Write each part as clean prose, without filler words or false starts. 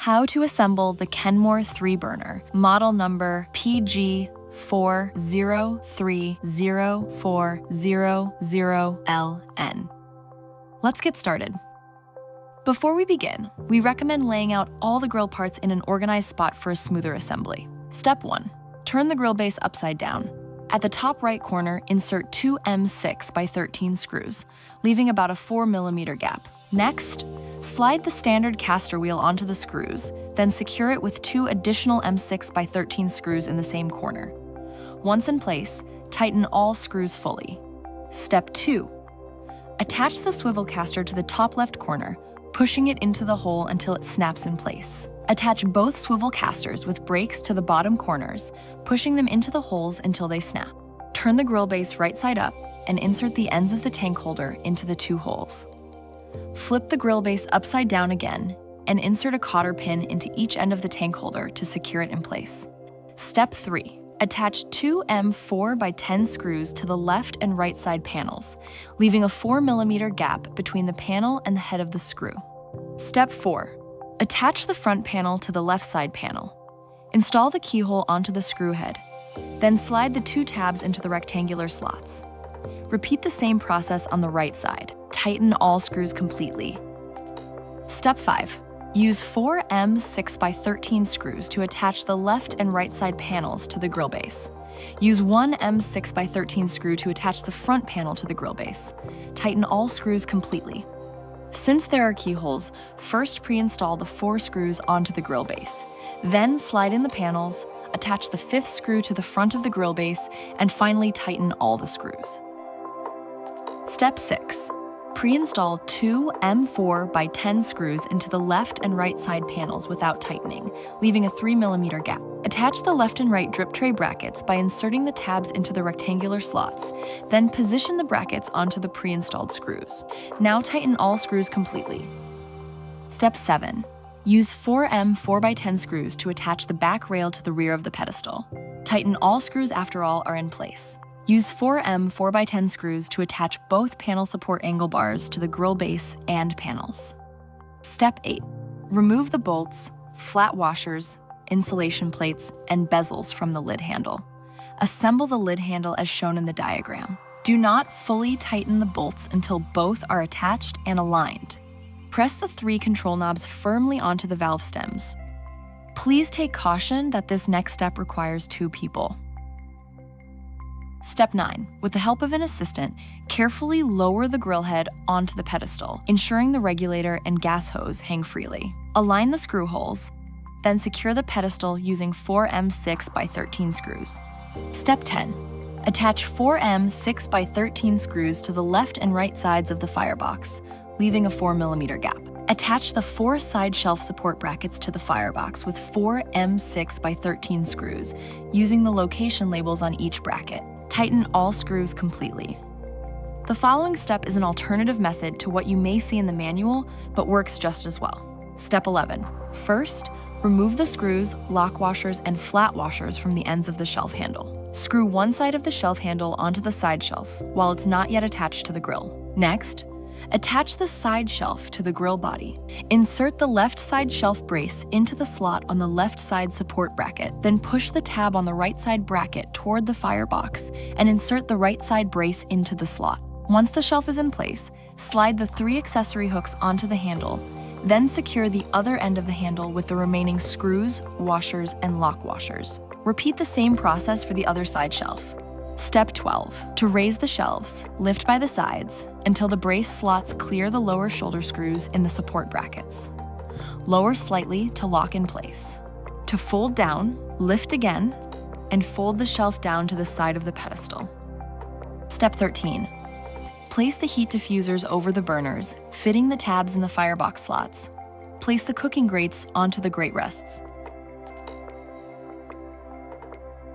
How to assemble the Kenmore 3-burner, model number PG-4030400LN. Let's get started. Before we begin, we recommend laying out all the grill parts in an organized spot for a smoother assembly. Step 1. Turn the grill base upside down. At the top right corner, insert two M6x13 screws, leaving about a 4mm gap. Next, slide the standard caster wheel onto the screws, then secure it with two additional M6x13 screws in the same corner. Once in place, tighten all screws fully. Step 2. Attach the swivel caster to the top left corner, pushing it into the hole until it snaps in place. Attach both swivel casters with brakes to the bottom corners, pushing them into the holes until they snap. Turn the grill base right side up and insert the ends of the tank holder into the two holes. Flip the grill base upside down again and insert a cotter pin into each end of the tank holder to secure it in place. Step 3. Attach two M4x10 screws to the left and right side panels, leaving a 4mm gap between the panel and the head of the screw. Step 4. Attach the front panel to the left side panel. Install the keyhole onto the screw head. Then slide the two tabs into the rectangular slots. Repeat the same process on the right side. Tighten all screws completely. Step 5. Use four M6x13 screws to attach the left and right side panels to the grill base. Use one M6x13 screw to attach the front panel to the grill base. Tighten all screws completely. Since there are keyholes, first pre-install the 4 screws onto the grill base. Then slide in the panels, attach the 5th screw to the front of the grill base, and finally tighten all the screws. Step 6. Pre-install two M4x10 screws into the left and right side panels without tightening, leaving a 3mm gap. Attach the left and right drip tray brackets by inserting the tabs into the rectangular slots, then position the brackets onto the pre-installed screws. Now tighten all screws completely. Step 7. Use four M4x10 screws to attach the back rail to the rear of the pedestal. Tighten all screws after all are in place. Use four M4x10 screws to attach both panel support angle bars to the grill base and panels. Step 8. Remove the bolts, flat washers, insulation plates, and bezels from the lid handle. Assemble the lid handle as shown in the diagram. Do not fully tighten the bolts until both are attached and aligned. Press the 3 control knobs firmly onto the valve stems. Please take caution that this next step requires 2 people. Step 9. With the help of an assistant, carefully lower the grill head onto the pedestal, ensuring the regulator and gas hose hang freely. Align the screw holes, then secure the pedestal using four M6x13 screws. Step 10. Attach four M6x13 screws to the left and right sides of the firebox, leaving a 4mm gap. Attach the 4 side shelf support brackets to the firebox with four M6x13 screws, using the location labels on each bracket. Tighten all screws completely. The following step is an alternative method to what you may see in the manual, but works just as well. Step 11. First, remove the screws, lock washers, and flat washers from the ends of the shelf handle. Screw one side of the shelf handle onto the side shelf while it's not yet attached to the grill. Next, attach the side shelf to the grill body. Insert the left side shelf brace into the slot on the left side support bracket, then push the tab on the right side bracket toward the firebox and insert the right side brace into the slot. Once the shelf is in place, slide the 3 accessory hooks onto the handle, then secure the other end of the handle with the remaining screws, washers, and lock washers. Repeat the same process for the other side shelf. Step 12. To raise the shelves, lift by the sides until the brace slots clear the lower shoulder screws in the support brackets. Lower slightly to lock in place. To fold down, lift again, and fold the shelf down to the side of the pedestal. Step 13. Place the heat diffusers over the burners, fitting the tabs in the firebox slots. Place the cooking grates onto the grate rests.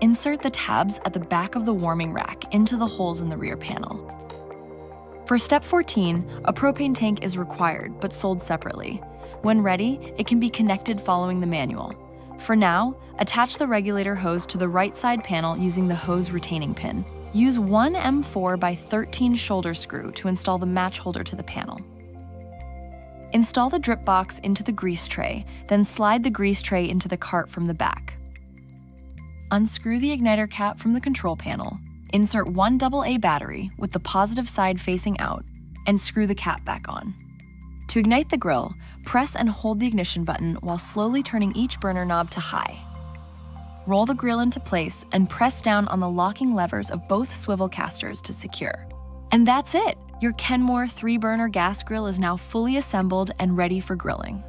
Insert the tabs at the back of the warming rack into the holes in the rear panel. For step 14, a propane tank is required but sold separately. When ready, it can be connected following the manual. For now, attach the regulator hose to the right side panel using the hose retaining pin. Use one M4x13 shoulder screw to install the match holder to the panel. Install the drip box into the grease tray, then slide the grease tray into the cart from the back. Unscrew the igniter cap from the control panel, insert one AA battery with the positive side facing out, and screw the cap back on. To ignite the grill, press and hold the ignition button while slowly turning each burner knob to high. Roll the grill into place and press down on the locking levers of both swivel casters to secure. And that's it! Your Kenmore 3-burner gas grill is now fully assembled and ready for grilling.